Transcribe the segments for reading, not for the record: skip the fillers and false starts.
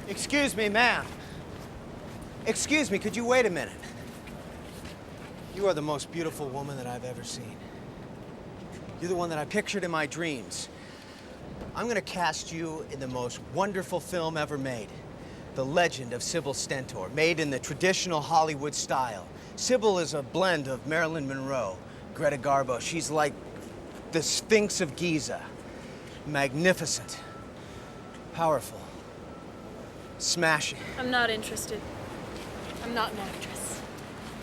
Excuse me, ma'am. Excuse me, could you wait a minute? You are the most beautiful woman that I've ever seen. You're the one that I pictured in my dreams. I'm gonna cast you in the most wonderful film ever made. The Legend of Sybil Stentor, made in the traditional Hollywood style. Sybil is a blend of Marilyn Monroe, Greta Garbo. She's like the Sphinx of Giza. Magnificent, powerful, smashing. I'm not interested. I'm not an actress.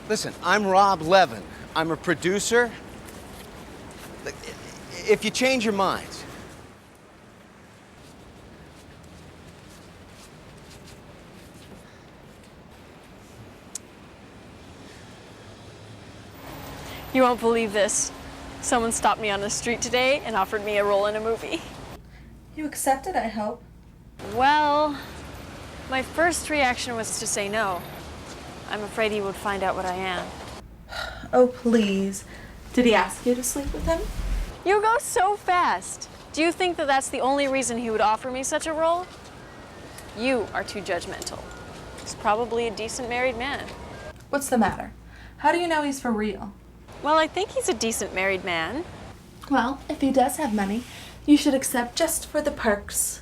Listen, I'm Rob Levin. I'm a producer. If you change your minds. You won't believe this. Someone stopped me on the street today and offered me a role in a movie. You accepted, I hope. Well, my first reaction was to say no. I'm afraid he would find out what I am. Oh, please. Did he ask you to sleep with him? You go so fast. Do you think that that's the only reason he would offer me such a role? You are too judgmental. He's probably a decent married man. What's the matter? How do you know he's for real? Well, I think he's a decent married man. Well, if he does have money, you should accept just for the perks.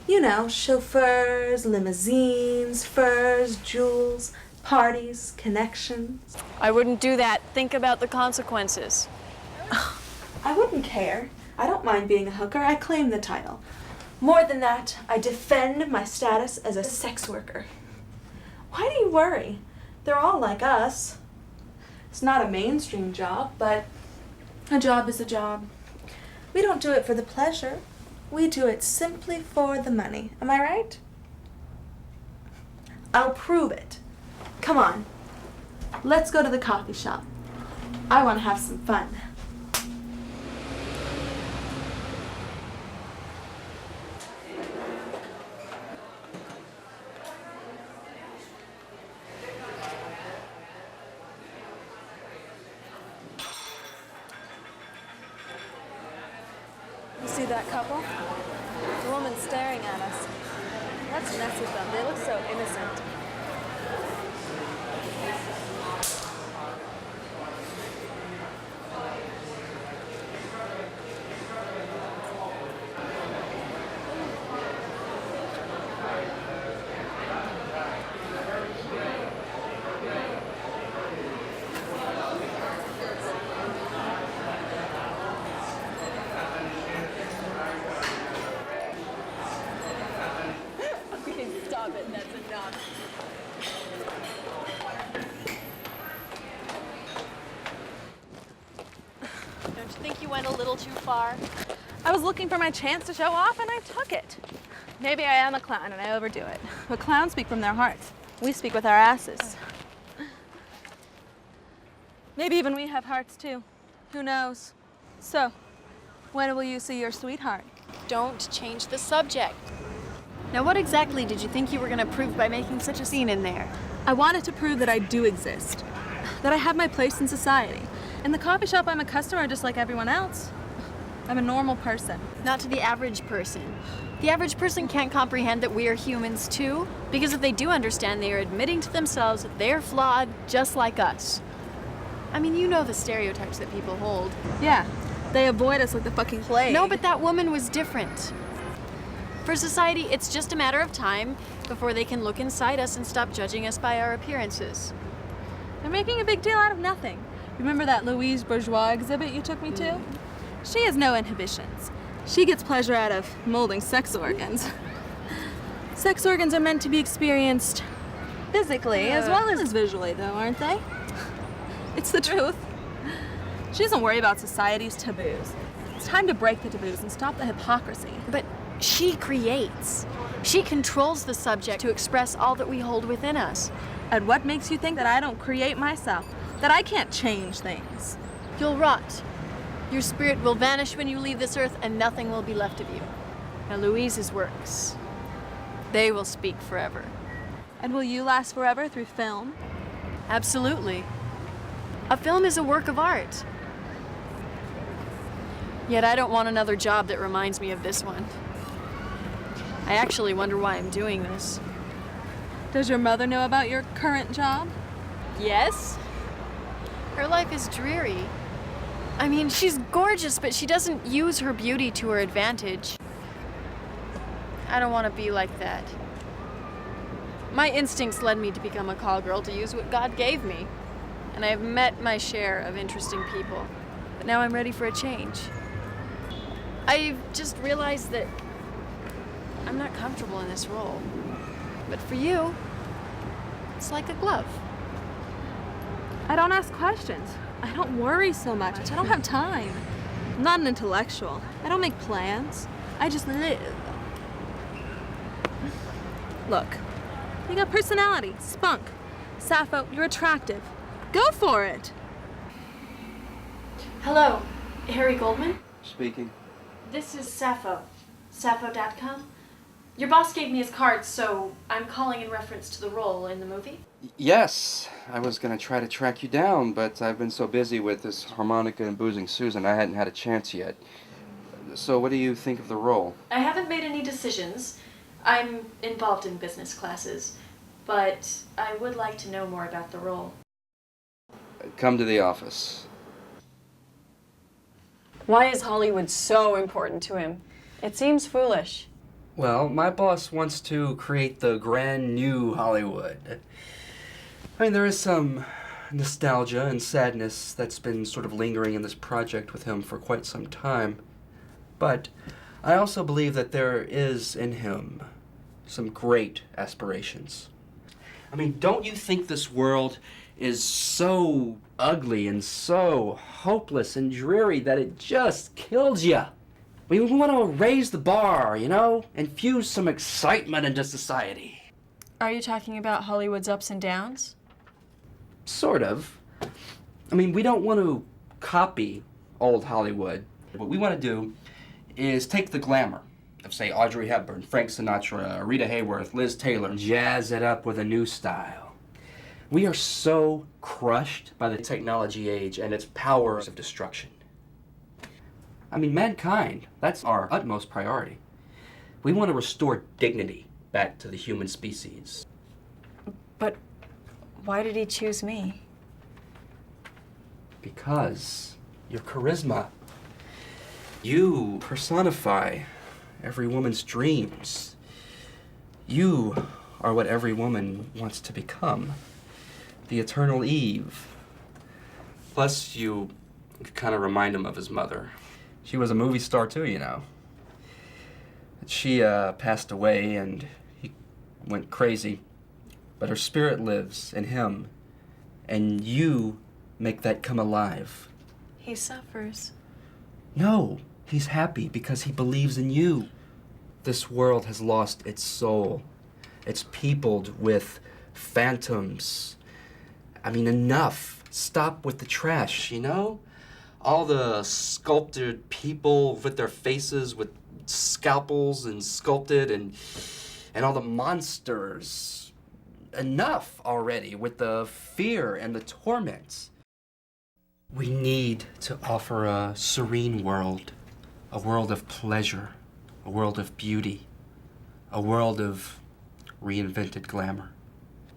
You know, chauffeurs, limousines, furs, jewels, parties, connections. I wouldn't do that. Think about the consequences. I wouldn't care. I don't mind being a hooker. I claim the title. More than that, I defend my status as a sex worker. Why do you worry? They're all like us. It's not a mainstream job, but a job is a job. We don't do it for the pleasure. We do it simply for the money. Am I right? I'll prove it. Come on. Let's go to the coffee shop. I want to have some fun. You see that couple? The woman's staring at us. Let's mess with them. They look so innocent. Stop it, that's enough. Don't you think you went a little too far? I was looking for my chance to show off and I took it. Maybe I am a clown and I overdo it. But clowns speak from their hearts. We speak with our asses. Maybe even we have hearts too. Who knows? So, when will you see your sweetheart? Don't change the subject. Now, what exactly did you think you were going to prove by making such a scene in there? I wanted to prove that I do exist. That I have my place in society. In the coffee shop, I'm a customer just like everyone else. I'm a normal person. Not to the average person. The average person can't comprehend that we are humans too, because if they do understand, they are admitting to themselves that they are flawed just like us. I mean, you know the stereotypes that people hold. Yeah, they avoid us like the fucking plague. No, but that woman was different. For society, it's just a matter of time before they can look inside us and stop judging us by our appearances. They're making a big deal out of nothing. Remember that Louise Bourgeois exhibit you took me to? She has no inhibitions. She gets pleasure out of molding sex organs. Sex organs are meant to be experienced physically as well as visually, though, aren't they? It's the truth. She doesn't worry about society's taboos. It's time to break the taboos and stop the hypocrisy. But she creates. She controls the subject to express all that we hold within us. And what makes you think that I don't create myself? That I can't change things? You'll rot. Your spirit will vanish when you leave this earth and nothing will be left of you. Now, Louise's works, they will speak forever. And will you last forever through film? Absolutely. A film is a work of art. Yet I don't want another job that reminds me of this one. I actually wonder why I'm doing this. Does your mother know about your current job? Yes? Her life is dreary. I mean, she's gorgeous, but she doesn't use her beauty to her advantage. I don't want to be like that. My instincts led me to become a call girl to use what God gave me. And I've met my share of interesting people. But now I'm ready for a change. I've just realized that I'm not comfortable in this role. But for you, it's like a glove. I don't ask questions. I don't worry so much. I don't have time. I'm not an intellectual. I don't make plans. I just live. Look, you got personality, spunk. Sappho, you're attractive. Go for it. Hello, Harry Goldman? Speaking. This is Sappho. Sappho.com. Your boss gave me his card, so I'm calling in reference to the role in the movie. Yes, I was gonna try to track you down, but I've been so busy with this harmonica and boozing Susan, I hadn't had a chance yet. So what do you think of the role? I haven't made any decisions. I'm involved in business classes, but I would like to know more about the role. Come to the office. Why is Hollywood so important to him? It seems foolish. Well, my boss wants to create the grand new Hollywood. I mean, there is some nostalgia and sadness that's been sort of lingering in this project with him for quite some time. But I also believe that there is in him some great aspirations. I mean, don't you think this world is so ugly and so hopeless and dreary that it just kills you? We want to raise the bar, you know, infuse some excitement into society. Are you talking about Hollywood's ups and downs? Sort of. I mean, we don't want to copy old Hollywood. What we want to do is take the glamour of, say, Audrey Hepburn, Frank Sinatra, Rita Hayworth, Liz Taylor, and jazz it up with a new style. We are so crushed by the technology age and its powers of destruction. I mean, mankind, that's our utmost priority. We want to restore dignity back to the human species. But why did he choose me? Because your charisma. You personify every woman's dreams. You are what every woman wants to become. The eternal Eve. Plus, you kind of remind him of his mother. She was a movie star too, you know. She passed away and he went crazy. But her spirit lives in him. And you make that come alive. He suffers. No, he's happy because he believes in you. This world has lost its soul. It's peopled with phantoms. I mean, enough. Stop with the trash, you know? All the sculpted people with their faces with scalpels and sculpted and all the monsters. Enough already with the fear and the torment. We need to offer a serene world, a world of pleasure, a world of beauty, a world of reinvented glamour.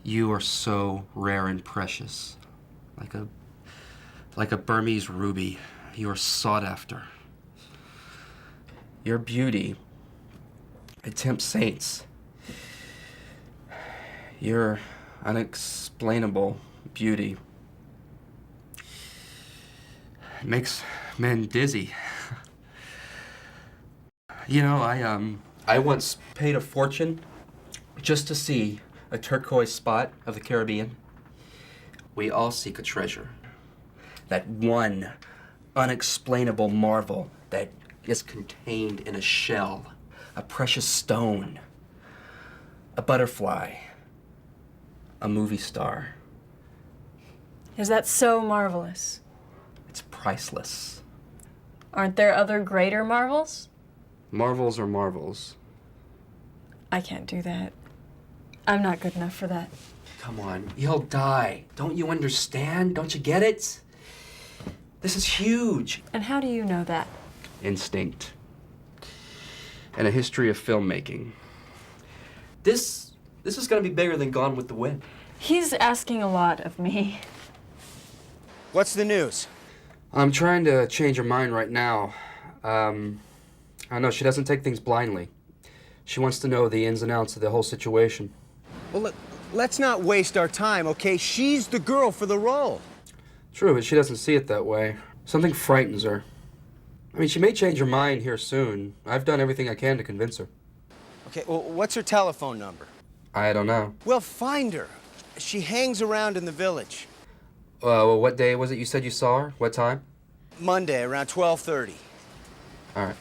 You are so rare and precious, like a Burmese ruby. You are sought after. Your beauty, it tempts saints. Your unexplainable beauty makes men dizzy. You know, I once paid a fortune just to see a turquoise spot of the Caribbean. We all seek a treasure. That one unexplainable marvel that is contained in a shell, a precious stone, a butterfly, a movie star. Is that so marvelous? It's priceless. Aren't there other greater marvels? Marvels are marvels. I can't do that. I'm not good enough for that. Come on, you'll die. Don't you understand? Don't you get it? This is huge. And how do you know that? Instinct. And a history of filmmaking. This This is gonna be bigger than Gone with the Wind. He's asking a lot of me. What's the news? I'm trying to change her mind right now. I know she doesn't take things blindly. She wants to know the ins and outs of the whole situation. Well, let's not waste our time, okay? She's the girl for the role. True, but she doesn't see it that way. Something frightens her. I mean, she may change her mind here soon. I've done everything I can to convince her. Okay, well, what's her telephone number? I don't know. Well, find her. She hangs around in the village. Well, what day was it you said you saw her? What time? Monday, around 12:30. All right.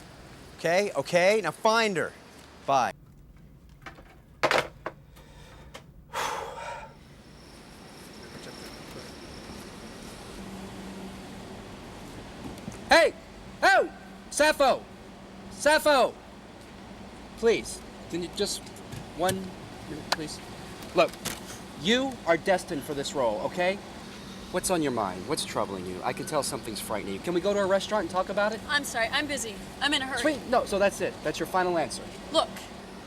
Okay, okay, now find her. Bye. Hey! Oh! Sappho! Sappho! Please, can you just one minute, please? Look, you are destined for this role, okay? What's on your mind? What's troubling you? I can tell something's frightening you. Can we go to a restaurant and talk about it? I'm sorry, I'm busy. I'm in a hurry. Sweet. No, so that's it. That's your final answer. Look,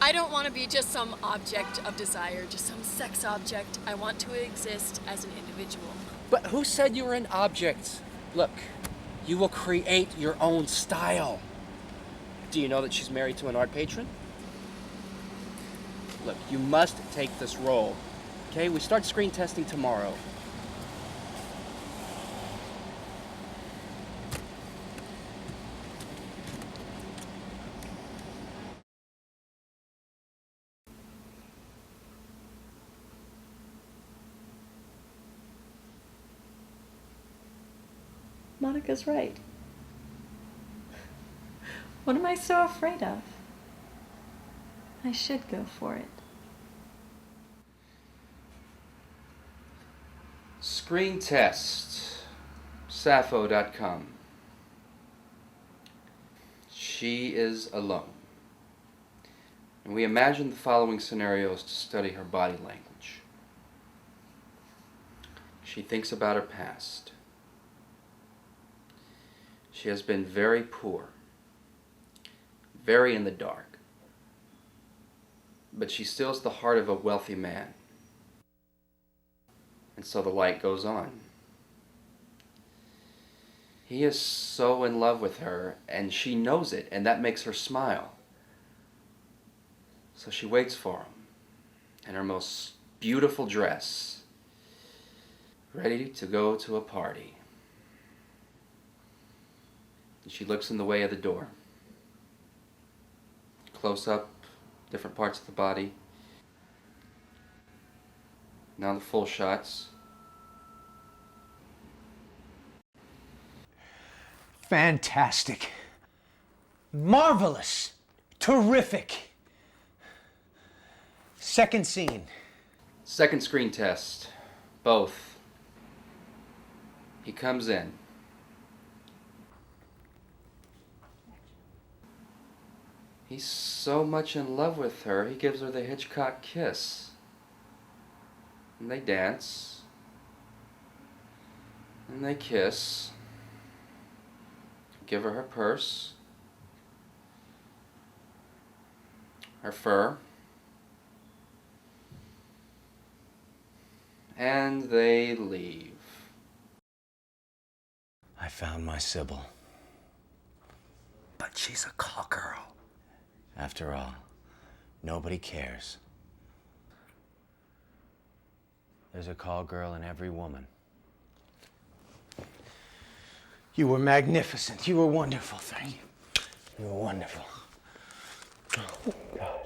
I don't want to be just some object of desire, just some sex object. I want to exist as an individual. But who said you were an object? Look, you will create your own style. Do you know that she's married to an art patron? Look, you must take this role. Okay, we start screen testing tomorrow. Monica's right. What am I so afraid of? I should go for it. Screen test. Sappho.com. She is alone. And we imagine the following scenarios to study her body language. She thinks about her past. She has been very poor, very in the dark, but she steals the heart of a wealthy man. And so the light goes on. He is so in love with her, and she knows it, and that makes her smile. So she waits for him in her most beautiful dress, ready to go to a party. And she looks in the way of the door. Close up, different parts of the body. Now the full shots. Fantastic. Marvelous. Terrific. Second scene. Second screen test. Both. He comes in. He's so much in love with her, he gives her the Hitchcock kiss. And they dance. And they kiss. Give her her purse. Her fur. And they leave. I found my Sybil. But she's a call girl. After all, nobody cares. There's a call girl in every woman. You were magnificent. You were wonderful. Thank you. You were wonderful. Oh, God.